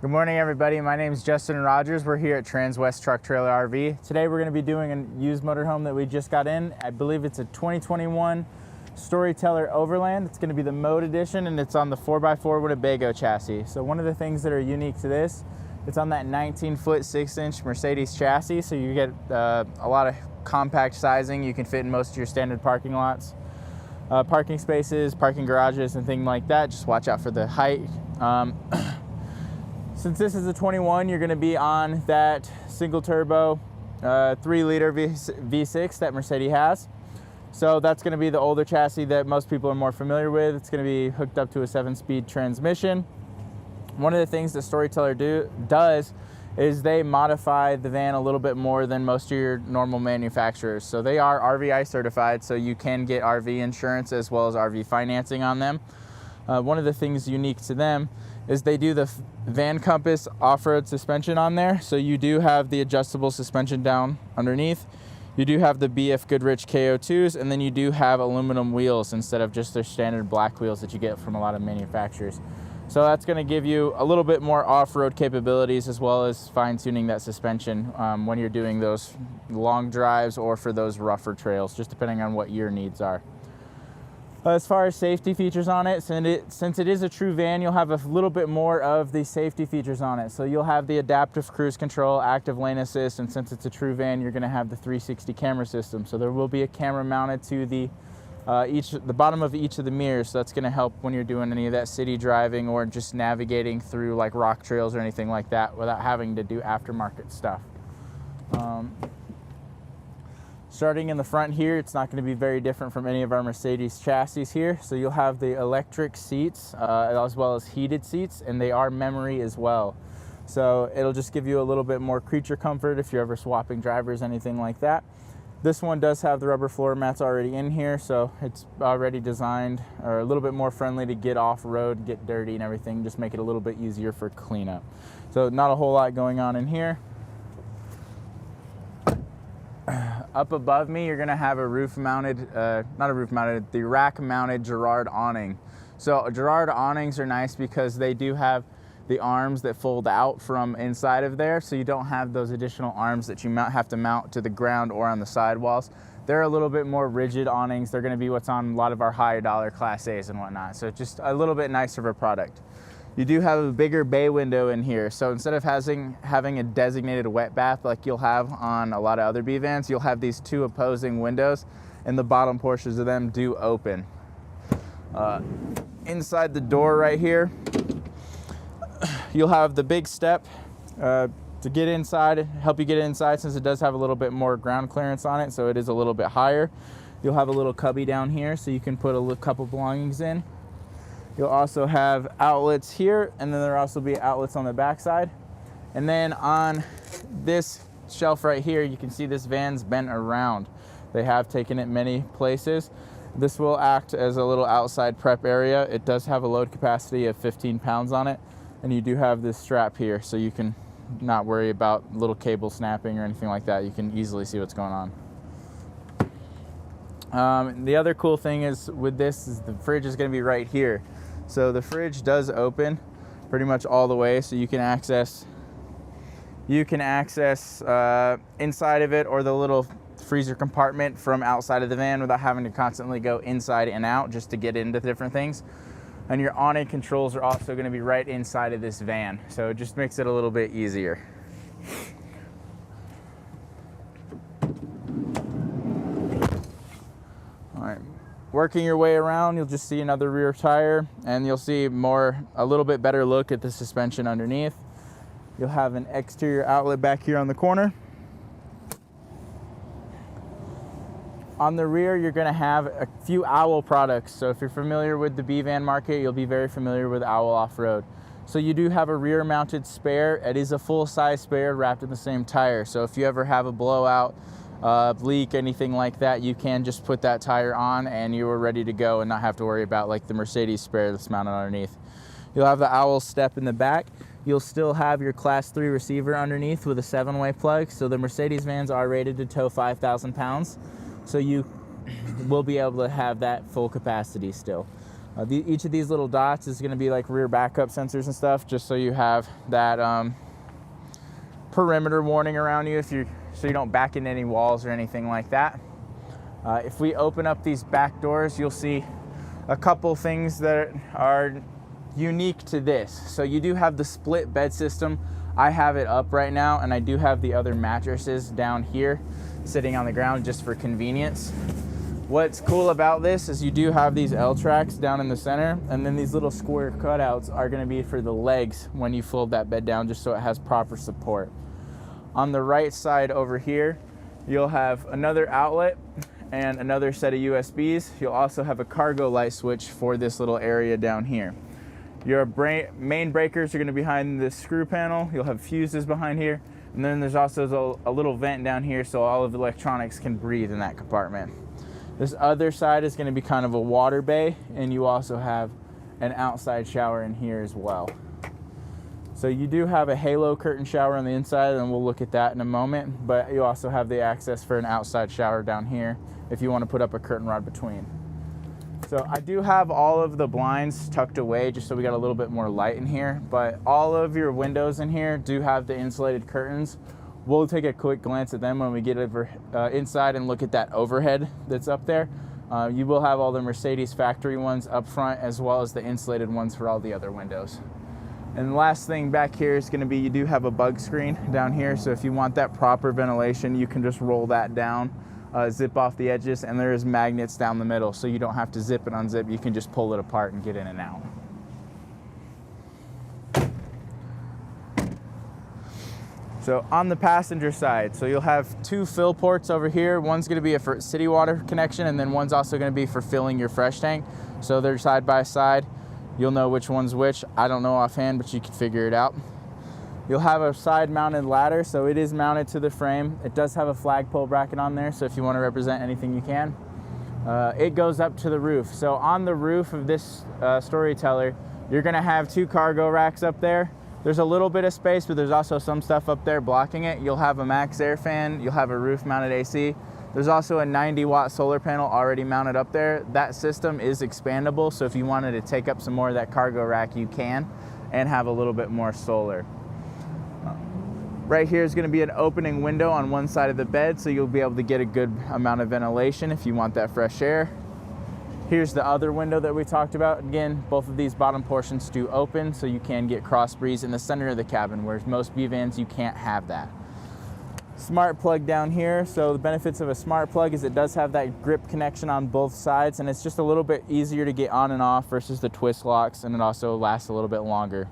Good morning, everybody. My name is Justin Rogers. We're here at Transwest Truck Trailer RV. Today we're going to be doing a used motorhome that we just got in. I believe it's a 2021 Storyteller Overland. It's going to be the Mode Edition, and it's on the 4x4 Winnebago chassis. So one of the things that are unique to this, it's on that 19-foot 6-inch Mercedes chassis, so you get a lot of compact sizing. You can fit in most of your standard parking lots, parking spaces, parking garages, and things like that. Just watch out for the height. Since this is a 21, you're going to be on that single turbo 3-liter V6 that Mercedes has. So that's going to be the older chassis that most people are more familiar with. It's going to be hooked up to a 7-speed transmission. One of the things that Storyteller does is they modify the van a little bit more than most of your normal manufacturers. So they are RVI certified, so you can get RV insurance as well as RV financing on them. One of the things unique to them is they do the Van Compas off-road suspension on there. So you do have the adjustable suspension down underneath. You do have the BFGoodrich KO2s, and then you do have aluminum wheels instead of just their standard black wheels that you get from a lot of manufacturers. So that's going to give you a little bit more off-road capabilities as well as fine-tuning that suspension when you're doing those long drives or for those rougher trails, just depending on what your needs are. As far as safety features on it, since it is a true van, you'll have a little bit more of the safety features on it. So you'll have the adaptive cruise control, active lane assist, and since it's a true van, you're going to have the 360 camera system. So there will be a camera mounted to the bottom of each of the mirrors. So that's going to help when you're doing any of that city driving or just navigating through like rock trails or anything like that without having to do aftermarket stuff. Starting in the front here, it's not going to be very different from any of our Mercedes chassis here. So you'll have the electric seats as well as heated seats, and they are memory as well. So it'll just give you a little bit more creature comfort if you're ever swapping drivers, anything like that. This one does have the rubber floor mats already in here, so it's already designed or a little bit more friendly to get off-road, get dirty and everything, just make it a little bit easier for cleanup. So not a whole lot going on in here. Up above me, you're gonna have a roof-mounted, the rack-mounted Girard awning. So Girard awnings are nice because they do have the arms that fold out from inside of there, so you don't have those additional arms that you have to mount to the ground or on the sidewalls. They're a little bit more rigid awnings. They're gonna be what's on a lot of our higher dollar Class A's and whatnot, so just a little bit nicer of a product. You do have a bigger bay window in here, so instead of having a designated wet bath like you'll have on a lot of other B vans, you'll have these two opposing windows, and the bottom portions of them do open. Inside the door right here, you'll have the big step to get inside, help you get inside since it does have a little bit more ground clearance on it, so it is a little bit higher. You'll have a little cubby down here so you can put a couple belongings in. You'll also have outlets here, and then there'll also be outlets on the backside. And then on this shelf right here, you can see this van's bent around. They have taken it many places. This will act as a little outside prep area. It does have a load capacity of 15 pounds on it, and you do have this strap here, so you can not worry about little cable snapping or anything like that. You can easily see what's going on. The other cool thing is with this is the fridge is going to be right here. So the fridge does open pretty much all the way, so you can access inside of it or the little freezer compartment from outside of the van without having to constantly go inside and out just to get into different things. And your awning controls are also going to be right inside of this van, so it just makes it a little bit easier. All right. Working your way around, you'll just see another rear tire, and you'll see a little bit better look at the suspension underneath. You'll have an exterior outlet back here on the corner. On the rear, you're going to have a few Owl products. So if you're familiar with the B van market, you'll be very familiar with Owl off-road. So you do have a rear mounted spare. It is a full-size spare wrapped in the same tire. So if you ever have a blowout, leak, anything like that, you can just put that tire on and you are ready to go and not have to worry about like the Mercedes spare that's mounted underneath. You'll have the Owl step in the back. You'll still have your Class 3 receiver underneath with a 7-way plug. So the Mercedes vans are rated to tow 5,000 pounds. So you will be able to have that full capacity still. Each of these little dots is going to be like rear backup sensors and stuff, just so you have that perimeter warning around you so you don't back into any walls or anything like that. If we open up these back doors, you'll see a couple things that are unique to this. So you do have the split bed system. I have it up right now, and I do have the other mattresses down here sitting on the ground just for convenience. What's cool about this is you do have these L tracks down in the center, and then these little square cutouts are going to be for the legs when you fold that bed down, just so it has proper support. On the right side over here, you'll have another outlet and another set of USBs. You'll also have a cargo light switch for this little area down here. Your main breakers are going to be behind this screw panel. You'll have fuses behind here, and then there's also a little vent down here so all of the electronics can breathe in that compartment. This other side is going to be kind of a water bay, and you also have an outside shower in here as well. So you do have a halo curtain shower on the inside, and we'll look at that in a moment, but you also have the access for an outside shower down here if you want to put up a curtain rod between. So I do have all of the blinds tucked away just so we got a little bit more light in here, but all of your windows in here do have the insulated curtains. We'll take a quick glance at them when we get over inside and look at that overhead that's up there. You will have all the Mercedes factory ones up front, as well as the insulated ones for all the other windows. And the last thing back here is going to be, you do have a bug screen down here, so if you want that proper ventilation, you can just roll that down, zip off the edges, and there is magnets down the middle, so you don't have to zip and unzip. You can just pull it apart and get in and out. So on the passenger side, so you'll have two fill ports over here. One's going to be for city water connection, and then one's also going to be for filling your fresh tank. So they're side by side. You'll know which one's which. I don't know offhand, but you can figure it out. You'll have a side mounted ladder, so it is mounted to the frame. It does have a flagpole bracket on there, so if you want to represent anything, you can. It goes up to the roof. So on the roof of this Storyteller, you're going to have two cargo racks up there. There's a little bit of space, but there's also some stuff up there blocking it. You'll have a max air fan. You'll have a roof mounted AC. There's also a 90-watt solar panel already mounted up there. That system is expandable, so if you wanted to take up some more of that cargo rack, you can, and have a little bit more solar. Right here is going to be an opening window on one side of the bed, so you'll be able to get a good amount of ventilation if you want that fresh air. Here's the other window that we talked about. Again, both of these bottom portions do open, so you can get cross breeze in the center of the cabin, whereas most B vans, you can't have that. Smart plug down here. So the benefits of a smart plug is it does have that grip connection on both sides, and it's just a little bit easier to get on and off versus the twist locks, and it also lasts a little bit longer.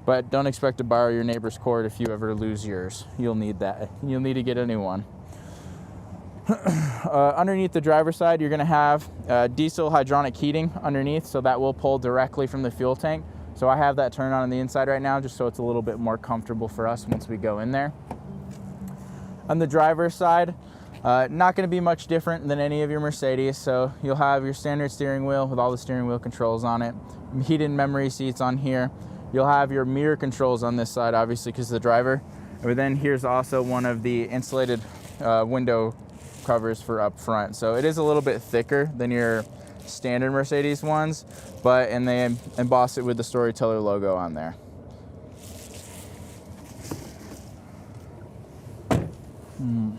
But don't expect to borrow your neighbor's cord if you ever lose yours. You'll need that. You'll need to get a new one. Underneath the driver's side, you're going to have diesel hydronic heating underneath, so that will pull directly from the fuel tank. So I have that turned on the inside right now, just so it's a little bit more comfortable for us once we go in there. On the driver's side, not going to be much different than any of your Mercedes. So you'll have your standard steering wheel with all the steering wheel controls on it, heated memory seats on here. You'll have your mirror controls on this side, obviously, because of the driver. But then here's also one of the insulated window covers for up front. So it is a little bit thicker than your standard Mercedes ones, and they emboss it with the Storyteller logo on there. And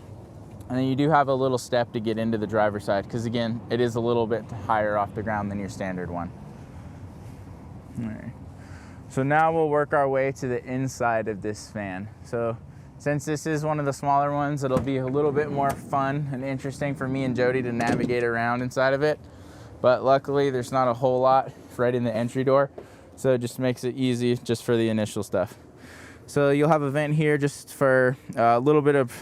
then you do have a little step to get into the driver's side, because again, it is a little bit higher off the ground than your standard one. All right. So now we'll work our way to the inside of this van. So since this is one of the smaller ones, it'll be a little bit more fun and interesting for me and Jody to navigate around inside of it. But luckily, there's not a whole lot right in the entry door, so it just makes it easy just for the initial stuff. So you'll have a vent here just for a little bit of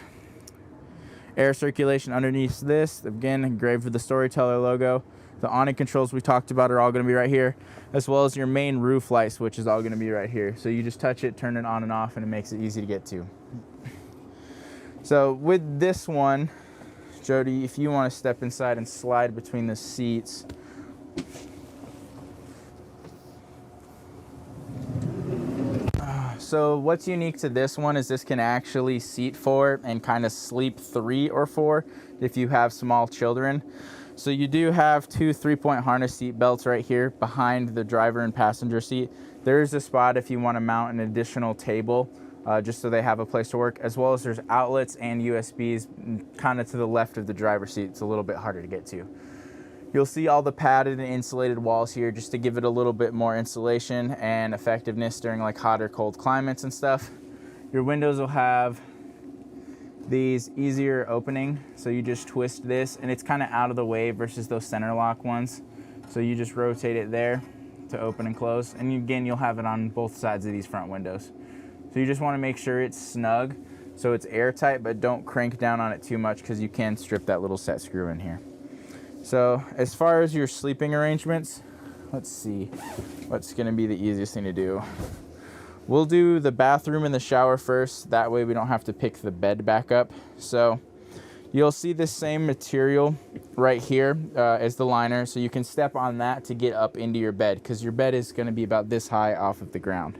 air circulation underneath this. Again, engraved with the Storyteller logo. The awning controls we talked about are all going to be right here, as well as your main roof light switch is all going to be right here. So you just touch it, turn it on and off, and it makes it easy to get to. So with this one, Jody, if you want to step inside and slide between the seats. So what's unique to this one is this can actually seat 4 and kind of sleep 3 or 4 if you have small children. So you do have two 3-point harness seat belts right here behind the driver and passenger seat. There's a spot if you want to mount an additional table, just so they have a place to work, as well as there's outlets and USBs kind of to the left of the driver's seat. It's a little bit harder to get to. You'll see all the padded and insulated walls here just to give it a little bit more insulation and effectiveness during like hot or cold climates and stuff. Your windows will have these easier opening, so you just twist this and it's kind of out of the way versus those center lock ones. So you just rotate it there to open and close, and again you'll have it on both sides of these front windows. So you just want to make sure it's snug so it's airtight, but don't crank down on it too much because you can strip that little set screw in here. So as far as your sleeping arrangements, let's see what's going to be the easiest thing to do. We'll do the bathroom and the shower first. That way we don't have to pick the bed back up. So you'll see the same material right here as the liner. So you can step on that to get up into your bed, because your bed is going to be about this high off of the ground.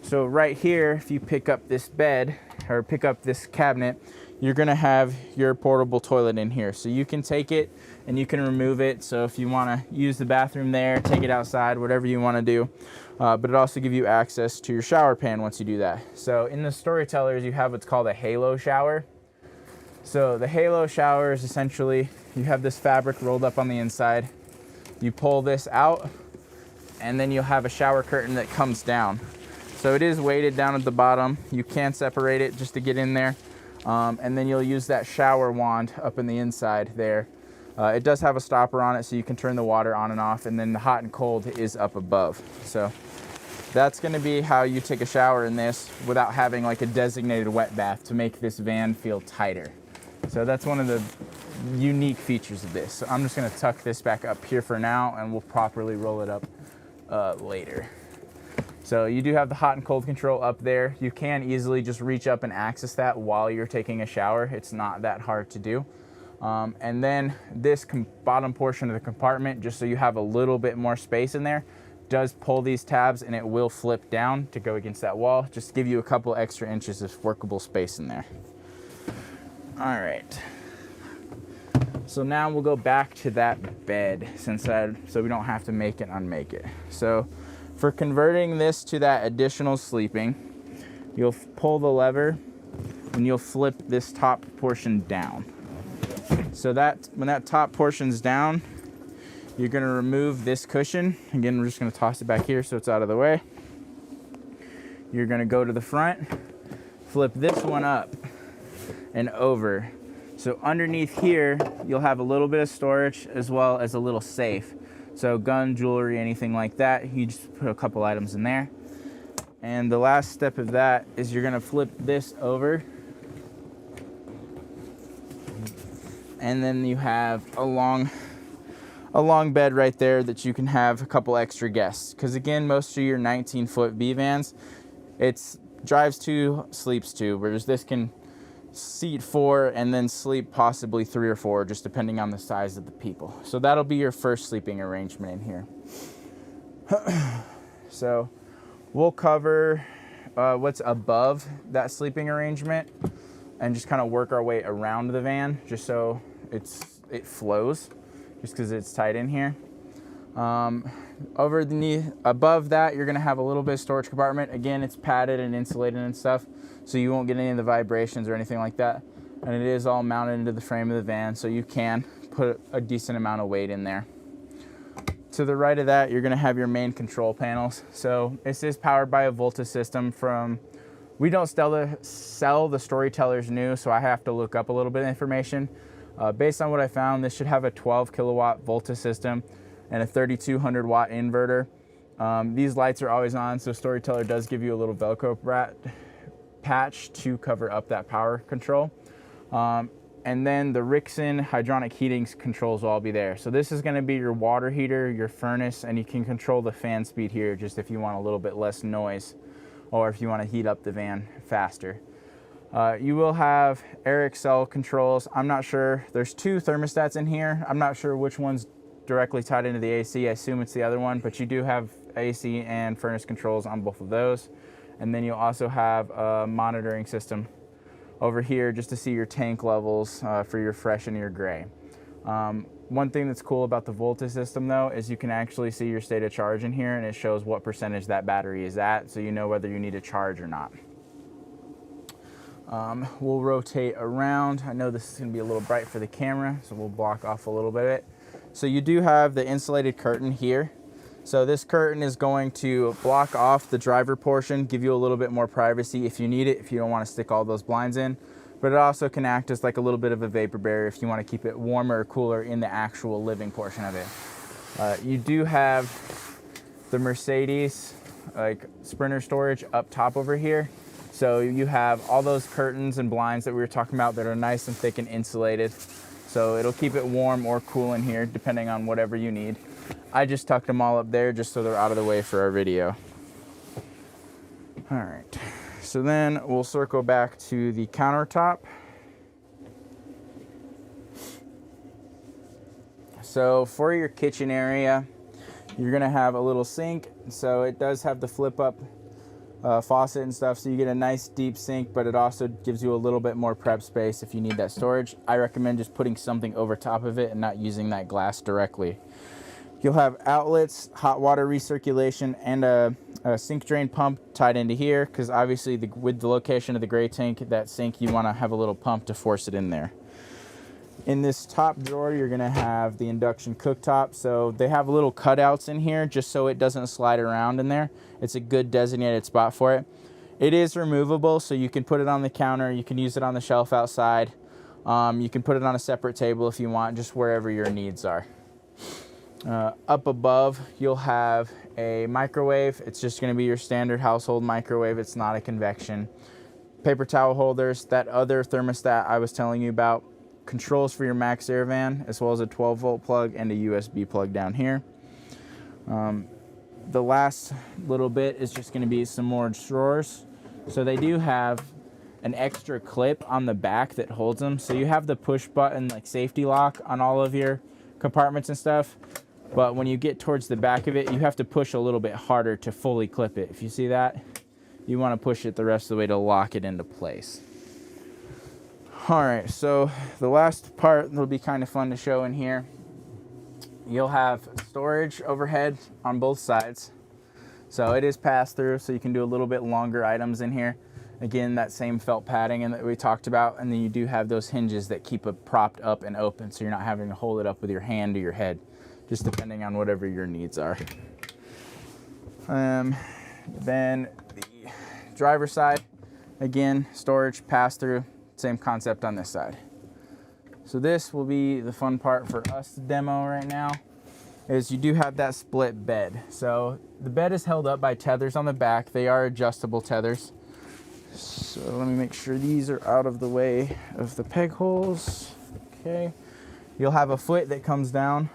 So right here, if you pick up this bed or pick up this cabinet, you're going to have your portable toilet in here. So you can take it and you can remove it. So if you want to use the bathroom there, take it outside, whatever you want to do. But it also gives you access to your shower pan once you do that. So in the Storytellers, you have what's called a halo shower. So the halo shower is essentially, you have this fabric rolled up on the inside. You pull this out and then you'll have a shower curtain that comes down. So it is weighted down at the bottom. You can separate it just to get in there. And then you'll use that shower wand up in the inside there. It does have a stopper on it so you can turn the water on and off, and then the hot and cold is up above. So that's going to be how you take a shower in this without having like a designated wet bath to make this van feel tighter. So that's one of the unique features of this. So I'm just going to tuck this back up here for now, and we'll properly roll it up later. So you do have the hot and cold control up there. You can easily just reach up and access that while you're taking a shower. It's not that hard to do. And then this bottom portion of the compartment, just so you have a little bit more space in there, does pull these tabs and it will flip down to go against that wall, just to give you a couple extra inches of workable space in there. All right. So now we'll go back to that bed so we don't have to make it unmake it. So for converting this to that additional sleeping, you'll pull the lever and you'll flip this top portion down. So that when that top portion's down, you're going to remove this cushion. Again, we're just going to toss it back here so it's out of the way. You're going to go to the front, flip this one up and over. So underneath here, you'll have a little bit of storage as well as a little safe. So gun, jewelry, anything like that, you just put a couple items in there. And the last step of that is you're going to flip this over. And then you have a long bed right there that you can have a couple extra guests. Because again, most of your 19-foot B vans, it's drives 2, sleeps 2, whereas this can seat 4 and then sleep possibly 3 or 4, just depending on the size of the people. So that'll be your first sleeping arrangement in here. So we'll cover what's above that sleeping arrangement and just kind of work our way around the van, just so it flows, just because it's tight in here. Above that, you're going to have a little bit of storage compartment. Again, it's padded and insulated and stuff, so you won't get any of the vibrations or anything like that. And it is all mounted into the frame of the van, so you can put a decent amount of weight in there. To the right of that, you're going to have your main control panels. So this is powered by a Volta system from, we don't sell the Storytellers new, so I have to look up a little bit of information. Based on what I found, this should have a 12 kilowatt Volta system and a 3200 watt inverter. These lights are always on, so Storyteller does give you a little Velcro patch to cover up that power control. And then the Rixson hydronic heating controls will all be there. So this is going to be your water heater, your furnace, and you can control the fan speed here just if you want a little bit less noise or if you want to heat up the van faster. You will have air excel controls. I'm not sure. There's 2 thermostats in here. I'm not sure which one's directly tied into the AC. I assume it's the other one, but you do have AC and furnace controls on both of those. And then you'll also have a monitoring system over here just to see your tank levels for your fresh and your gray. One thing that's cool about the Volta system though is you can actually see your state of charge in here, and it shows what percentage that battery is at, so you know whether you need a charge or not. We'll rotate around. I know this is going to be a little bright for the camera, so we'll block off a little bit of it. So you do have the insulated curtain here. So this curtain is going to block off the driver portion, give you a little bit more privacy if you need it, if you don't want to stick all those blinds in. But it also can act as like a little bit of a vapor barrier if you want to keep it warmer or cooler in the actual living portion of it. You do have the Mercedes like Sprinter storage up top over here. So you have all those curtains and blinds that we were talking about that are nice and thick and insulated. So it'll keep it warm or cool in here depending on whatever you need. I just tucked them all up there just so they're out of the way for our video. All right. So then we'll circle back to the countertop. So for your kitchen area, you're gonna have a little sink. So it does have the flip up faucet and stuff, so you get a nice deep sink, but it also gives you a little bit more prep space if you need that storage. I recommend just putting something over top of it and not using that glass directly. You'll have outlets, hot water recirculation, and a sink drain pump tied into here, because obviously with the location of the gray tank, that sink, you want to have a little pump to force it in there. In this top drawer, you're going to have the induction cooktop. So they have little cutouts in here just so it doesn't slide around in there. It's a good designated spot for it. It is removable, so you can put it on the counter. You can use it on the shelf outside. You can put it on a separate table if you want, just wherever your needs are. Up above, you'll have a microwave. It's just going to be your standard household microwave. It's not a convection. Paper towel holders, that other thermostat I was telling you about, controls for your max air van, as well as a 12-volt plug and a USB plug down here. The last little bit is just going to be some more drawers. So they do have an extra clip on the back that holds them. So you have the push button like safety lock on all of your compartments and stuff. But when you get towards the back of it, you have to push a little bit harder to fully clip it. If you see that, you want to push it the rest of the way to lock it into place. All right, so the last part will be kind of fun to show in here. You'll have storage overhead on both sides. So it is pass through, so you can do a little bit longer items in here. Again, that same felt padding that we talked about, and then you do have those hinges that keep it propped up and open, so you're not having to hold it up with your hand or your head, just depending on whatever your needs are. Then the driver's side, again, storage, pass through, same concept on this side. So this will be the fun part for us to demo right now, is you do have that split bed. So the bed is held up by tethers on the back. They are adjustable tethers. So let me make sure these are out of the way of the peg holes. Okay. You'll have a foot that comes down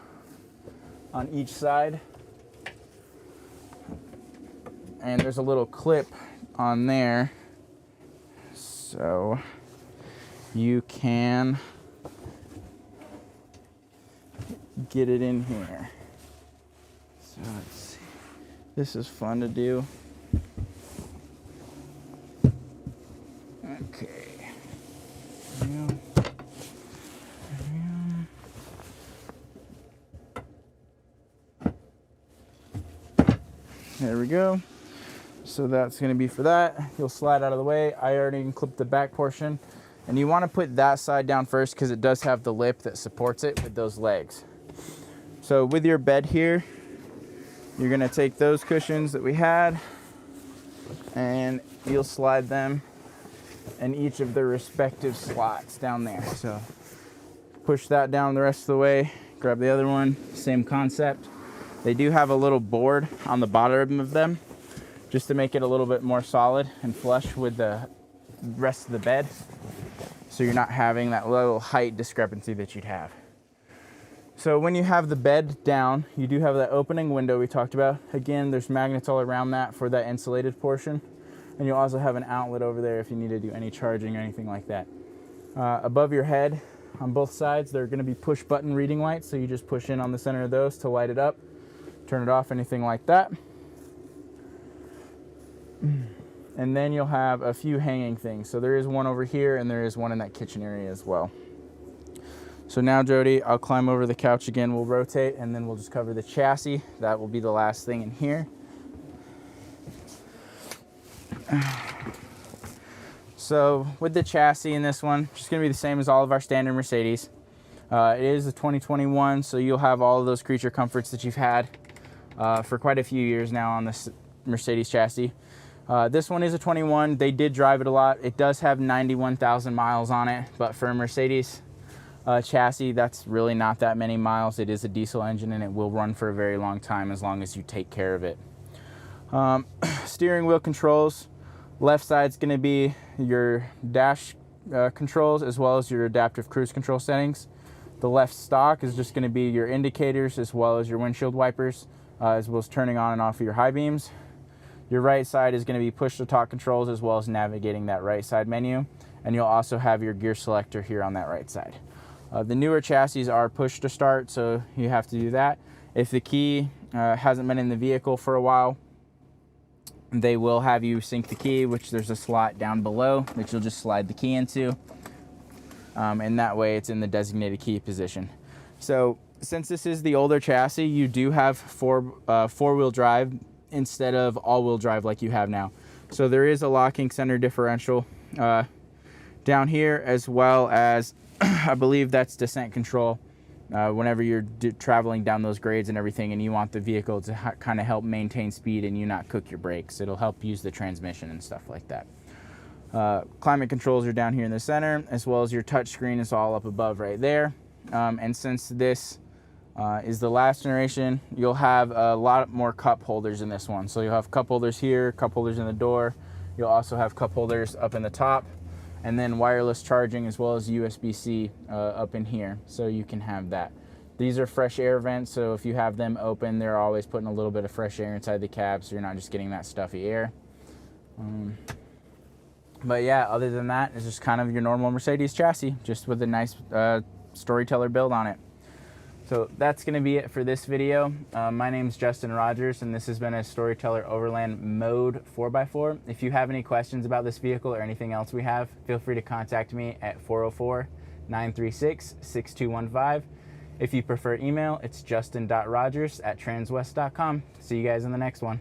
on each side. And there's a little clip on there. So you can get it in here. So let's see. This is fun to do. Okay. There we go. So that's going to be for that. You'll slide out of the way. I already clipped the back portion. And you want to put that side down first because it does have the lip that supports it with those legs. So with your bed here, you're going to take those cushions that we had and you'll slide them in each of their respective slots down there. So push that down the rest of the way, grab the other one, same concept. They do have a little board on the bottom of them just to make it a little bit more solid and flush with the rest of the bed, so you're not having that little height discrepancy that you'd have. So when you have the bed down, you do have that opening window we talked about. Again, there's magnets all around that for that insulated portion. And you'll also have an outlet over there if you need to do any charging or anything like that. Above your head, on both sides, there are going to be push button reading lights. So you just push in on the center of those to light it up, turn it off, anything like that. And then you'll have a few hanging things. So there is one over here and there is one in that kitchen area as well. So now, Jody, I'll climb over the couch again, we'll rotate, and then we'll just cover the chassis. That will be the last thing in here. So with the chassis in this one, just gonna be the same as all of our standard Mercedes. It is a 2021, so you'll have all of those creature comforts that you've had for quite a few years now on this Mercedes chassis. This one is a 21. They did drive it a lot. It does have 91,000 miles on it, but for a Mercedes chassis, that's really not that many miles. It is a diesel engine and it will run for a very long time as long as you take care of it. Steering wheel controls. Left side's going to be your dash controls as well as your adaptive cruise control settings. The left stock is just going to be your indicators as well as your windshield wipers, as well as turning on and off of your high beams. Your right side is going to be push to talk controls as well as navigating that right side menu. And you'll also have your gear selector here on that right side. The newer chassis are push to start, so you have to do that. If the key hasn't been in the vehicle for a while, they will have you sync the key, which there's a slot down below that you'll just slide the key into. And that way it's in the designated key position. So since this is the older chassis, you do have four-wheel drive instead of all-wheel drive like you have now. So there is a locking center differential down here, as well as I believe that's descent control whenever you're traveling down those grades and everything and you want the vehicle to kind of help maintain speed and you not cook your brakes. It'll help use the transmission and stuff like that. Climate controls are down here in the center, as well as your touch screen is all up above right there. And since this is the last generation, you'll have a lot more cup holders in this one. So you'll have cup holders here, cup holders in the door. You'll also have cup holders up in the top, and then wireless charging as well as USB-C up in here, so you can have that. These are fresh air vents, so if you have them open, they're always putting a little bit of fresh air inside the cab, so you're not just getting that stuffy air. But yeah, other than that, it's just kind of your normal Mercedes chassis, just with a nice Storyteller build on it. So that's going to be it for this video. My name's Justin Rogers, and this has been a Storyteller Overland Mode 4x4. If you have any questions about this vehicle or anything else we have, feel free to contact me at 404-936-6215. If you prefer email, it's justin.rogers@transwest.com. See you guys in the next one.